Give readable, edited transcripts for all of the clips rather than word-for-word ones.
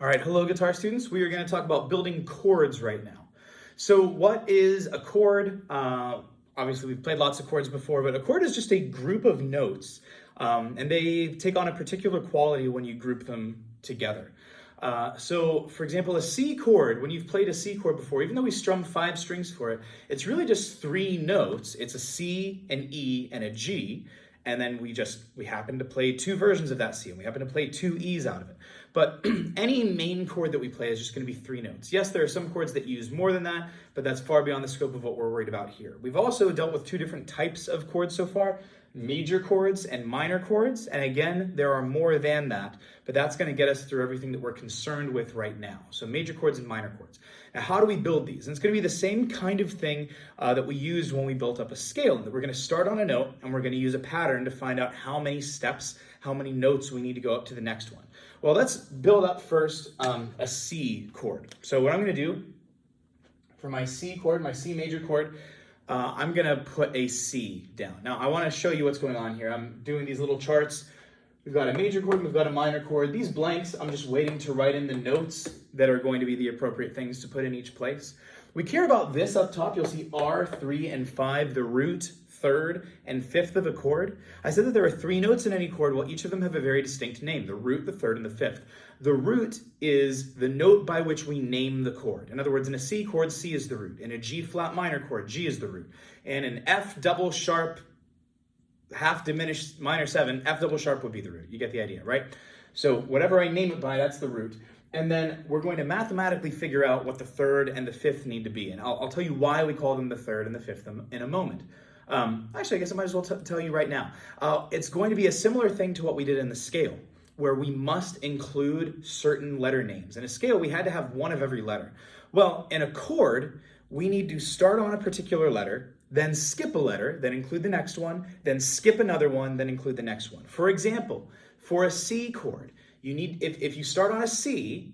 All right, hello guitar students. We are going to talk about building chords right now. So what is a chord? Obviously we've played lots of chords before, but a chord is just a group of notes and they take on a particular quality when you group them together. So for example, a C chord, when you've played a C chord before, even though we strum 5 strings for it, it's really just 3 notes. It's a C, an E, and a G. And then we happen to play 2 versions of that C, and we happen to play 2 E's out of it. But any main chord that we play is just going to be 3 notes. Yes, there are some chords that use more than that, but that's far beyond the scope of what we're worried about here. We've also dealt with 2 different types of chords so far, major chords and minor chords. And again, there are more than that, but that's going to get us through everything that we're concerned with right now. So major chords and minor chords. Now, how do we build these? And it's going to be the same kind of thing that we used when we built up a scale. That we're going to start on a note and we're going to use a pattern to find out how many steps, how many notes we need to go up to the next one. Well, let's build up first a C chord. So what I'm going to do for my C chord, my C major chord, I'm going to put a C down. Now, I want to show you what's going on here. I'm doing these little charts. We've got a major chord, we've got a minor chord. These blanks, I'm just waiting to write in the notes that are going to be the appropriate things to put in each place. We care about this up top. You'll see R, 3, and 5, the root, third, and fifth of a chord. I said that there are 3 notes in any chord. Well, each of them have a very distinct name, the root, the third, and the fifth. The root is the note by which we name the chord. In other words, in a C chord, C is the root. In a G flat minor chord, G is the root. And an F double sharp half diminished minor 7, F double sharp would be the root. You get the idea, right? So whatever I name it by, that's the root. And then we're going to mathematically figure out what the third and the fifth need to be. And I'll tell you why we call them the third and the fifth in a moment. Actually, I guess I might as well tell you right now. It's going to be a similar thing to what we did in the scale, where we must include certain letter names. In a scale, we had to have one of every letter. Well, in a chord, we need to start on a particular letter, then skip a letter, then include the next one, then skip another one, then include the next one. For example, for a C chord, you need, if you start on a C,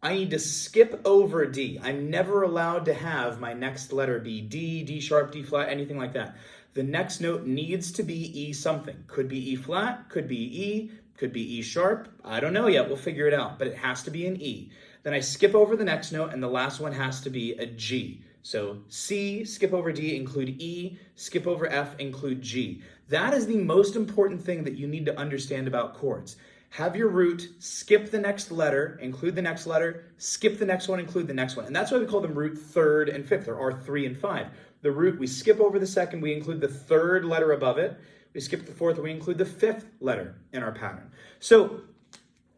I need to skip over D. I'm never allowed to have my next letter be D, D sharp, D flat, anything like that. The next note needs to be E something. Could be E flat, could be E, could be E sharp. I don't know yet, we'll figure it out, but it has to be an E. Then I skip over the next note, and the last one has to be a G. So C, skip over D, include E, skip over F, include G. That is the most important thing that you need to understand about chords. Have your root, skip the next letter, include the next letter, skip the next one, include the next one. And that's why we call them root, third, and fifth. There are 3 and 5. The root, we skip over the second, we include the third letter above it. We skip the fourth, and we include the 5th letter in our pattern. So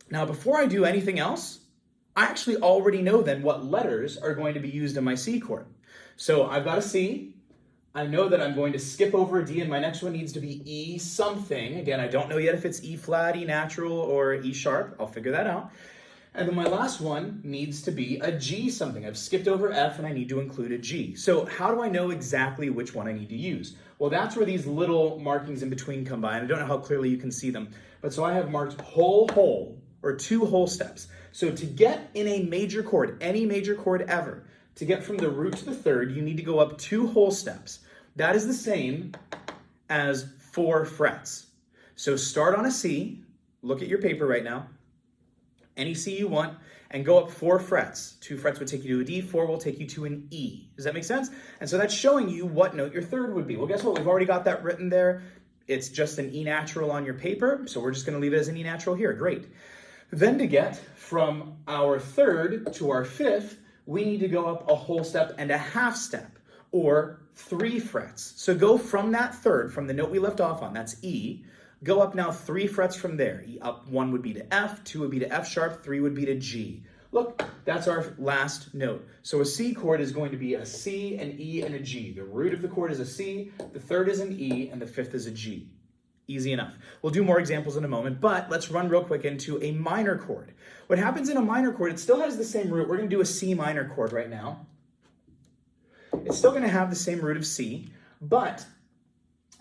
now before I do anything else, I actually already know then what letters are going to be used in my C chord. So I've got a C. I know that I'm going to skip over a D, and my next one needs to be E something. Again, I don't know yet if it's E flat, E natural, or E sharp. I'll figure that out. And then my last one needs to be a G something. I've skipped over F, and I need to include a G. So how do I know exactly which one I need to use? Well, that's where these little markings in between come by, and I don't know how clearly you can see them. But so I have marked whole, or 2 whole steps. So to get in a major chord, any major chord ever, to get from the root to the third, you need to go up 2 whole steps. That is the same as 4 frets. So start on a C, look at your paper right now, any C you want, and go up 4 frets. 2 frets would take you to a D, 4 will take you to an E. Does that make sense? And so that's showing you what note your third would be. Well, guess what? We've already got that written there. It's just an E natural on your paper, so we're just going to leave it as an E natural here. Great. Then to get from our third to our fifth, we need to go up a whole step and a half step, or 3 frets. So go from that third, from the note we left off on, that's E, go up now 3 frets from there. Up 1 would be to F, 2 would be to F sharp, 3 would be to G. Look, that's our last note. So a C chord is going to be a C, an E, and a G. The root of the chord is a C, the third is an E, and the fifth is a G. Easy enough. We'll do more examples in a moment, but let's run real quick into a minor chord. What happens in a minor chord, it still has the same root. We're going to do a C minor chord right now. It's still going to have the same root of C, but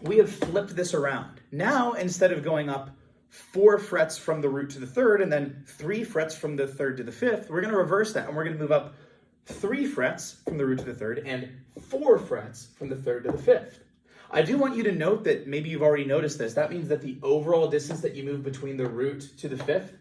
we have flipped this around. Now, instead of going up 4 frets from the root to the third and then 3 frets from the third to the fifth, we're going to reverse that, and we're going to move up 3 frets from the root to the third and 4 frets from the third to the fifth. I do want you to note that maybe you've already noticed this. That means that the overall distance that you move between the root to the fifth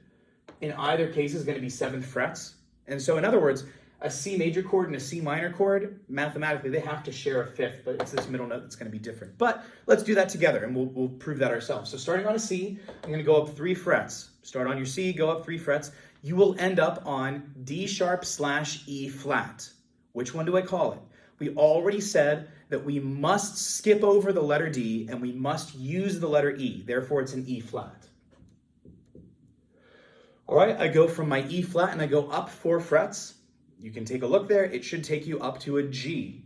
in either case is going to be 7 frets. And so in other words, a C major chord and a C minor chord, mathematically, they have to share a fifth, but it's this middle note that's going to be different. But let's do that together, and we'll prove that ourselves. So starting on a C, I'm going to go up 3 frets. Start on your C, go up 3 frets. You will end up on D sharp / E flat. Which one do I call it? We already said that we must skip over the letter D, and we must use the letter E. Therefore, it's an E flat. All right, I go from my E flat, and I go up 4 frets. You can take a look there. It should take you up to a G.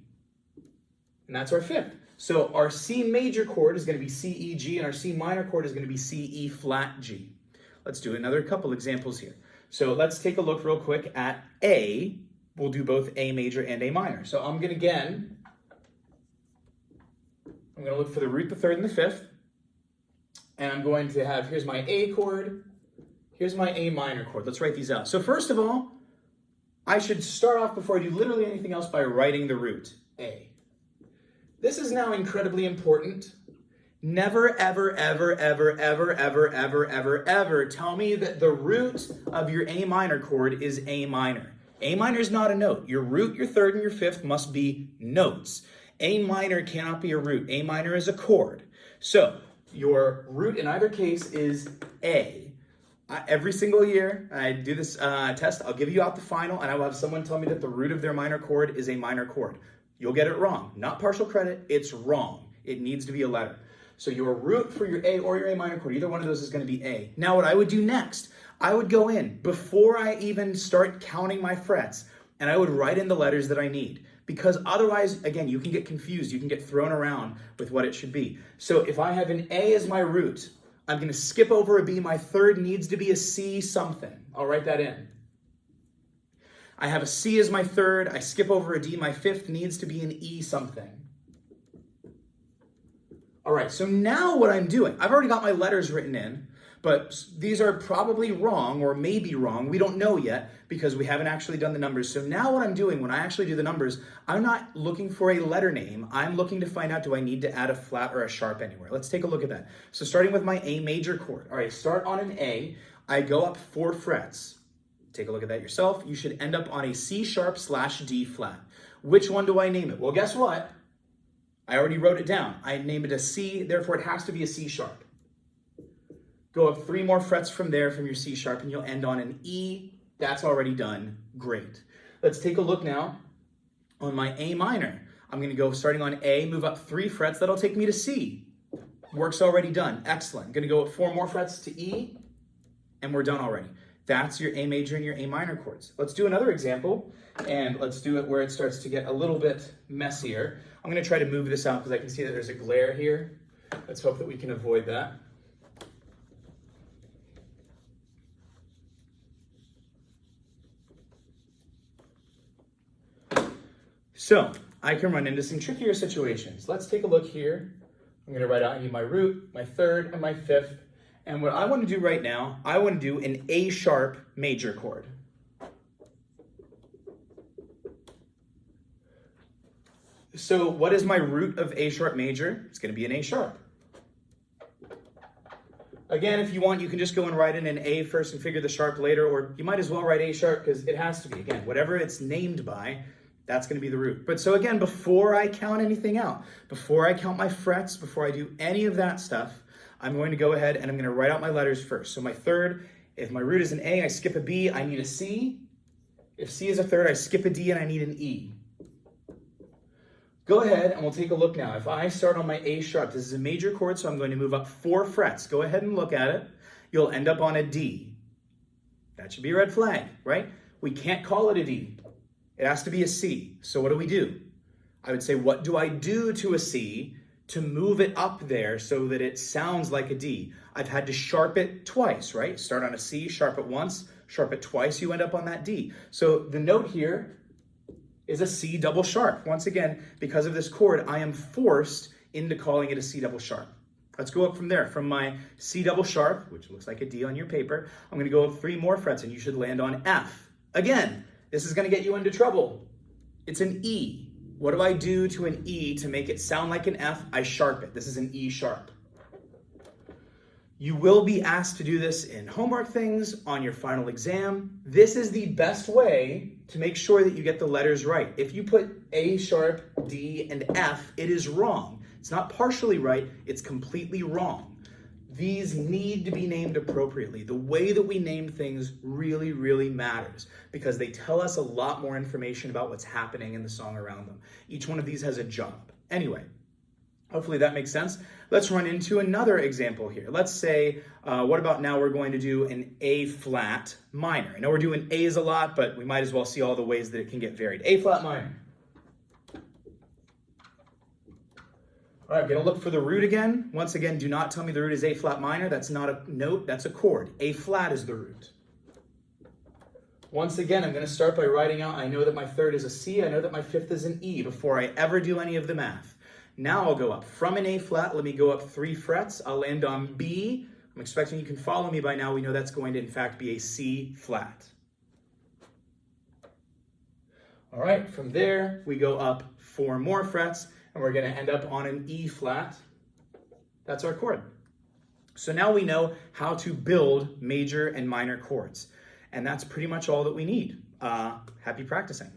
And that's our fifth. So our C major chord is going to be C, E, G, and our C minor chord is going to be C, E flat, G. Let's do another couple examples here. So let's take a look real quick at A. We'll do both A major and A minor. So I'm going to look for the root, the third, and the fifth. And I'm going to have, here's my A chord, here's my A minor chord. Let's write these out. So first of all, I should start off before I do literally anything else by writing the root, A. This is now incredibly important. Never, ever, ever, ever, ever, ever, ever, ever, ever tell me that the root of your A minor chord is A minor. A minor is not a note. Your root, your third, and your fifth must be notes. A minor cannot be a root. A minor is a chord. So your root in either case is A. Every single year I do this test, I'll give you out the final, and I will have someone tell me that the root of their minor chord is a minor chord. You'll get it wrong. Not partial credit, it's wrong. It needs to be a letter. So your root for your A or your A minor chord, either one of those is going to be A. Now what I would do next, I would go in before I even start counting my frets, and I would write in the letters that I need. Because otherwise, again, you can get confused. You can get thrown around with what it should be. So if I have an A as my root, I'm going to skip over a B. My third needs to be a C something. I'll write that in. I have a C as my third. I skip over a D. My fifth needs to be an E something. All right, so now what I'm doing, I've already got my letters written in, but these are probably wrong or maybe wrong. We don't know yet because we haven't actually done the numbers. So now what I'm doing when I actually do the numbers, I'm not looking for a letter name. I'm looking to find out, do I need to add a flat or a sharp anywhere? Let's take a look at that. So starting with my A major chord. All right, start on an A. I go up 4 frets. Take a look at that yourself. You should end up on a C sharp / D flat. Which one do I name it? Well, guess what? I already wrote it down. I named it a C, therefore it has to be a C sharp. Go up 3 more frets from there from your C sharp and you'll end on an E. That's already done. Great. Let's take a look now on my A minor. I'm going to go starting on A, move up 3 frets. That'll take me to C. Work's already done. Excellent. I'm going to go up 4 more frets to E and we're done already. That's your A major and your A minor chords. Let's do another example and let's do it where it starts to get a little bit messier. I'm going to try to move this out because I can see that there's a glare here. Let's hope that we can avoid that. So I can run into some trickier situations. Let's take a look here. I'm going to write out I need my root, my third, and my fifth. And what I want to do right now, I want to do an A sharp major chord. So what is my root of A sharp major? It's going to be an A sharp. Again, if you want, you can just go and write in an A first and figure the sharp later, or you might as well write A sharp because it has to be. Again, whatever it's named by, that's going to be the root. But so again, before I count anything out, before I count my frets, before I do any of that stuff, I'm going to go ahead and I'm going to write out my letters first. So my third, if my root is an A, I skip a B, I need a C. If C is a third, I skip a D and I need an E. Go ahead and we'll take a look now. If I start on my A sharp, this is a major chord, so I'm going to move up 4 frets. Go ahead and look at it. You'll end up on a D. That should be a red flag, right? We can't call it a D. It has to be a C. So what do? I would say, what do I do to a C to move it up there so that it sounds like a D? I've had to sharp it twice, right? Start on a C, sharp it once, sharp it twice, you end up on that D. So the note here is a C double sharp. Once again, because of this chord, I am forced into calling it a C double sharp. Let's go up from there. From my C double sharp, which looks like a D on your paper, I'm going to go up 3 more frets and you should land on F. Again, this is going to get you into trouble. It's an E. What do I do to an E to make it sound like an F? I sharp it. This is an E sharp. You will be asked to do this in homework things, on your final exam. This is the best way to make sure that you get the letters right. If you put A sharp, D, and F, it is wrong. It's not partially right, it's completely wrong. These need to be named appropriately. The way that we name things really, really matters because they tell us a lot more information about what's happening in the song around them. Each one of these has a job. Anyway, hopefully that makes sense. Let's run into another example here. Let's say, what about now we're going to do an A flat minor. I know we're doing A's a lot, but we might as well see all the ways that it can get varied. A flat minor. All right, I'm gonna look for the root again. Once again, do not tell me the root is A flat minor. That's not a note, that's a chord. A flat is the root. Once again, I'm gonna start by writing out, I know that my third is a C, I know that my fifth is an E before I ever do any of the math. Now I'll go up from an A flat, let me go up 3 frets, I'll land on B. I'm expecting you can follow me by now. We know that's going to in fact be a C flat. All right, from there, we go up 4 more frets and we're gonna end up on an E flat. That's our chord. So now we know how to build major and minor chords. And that's pretty much all that we need. Happy practicing.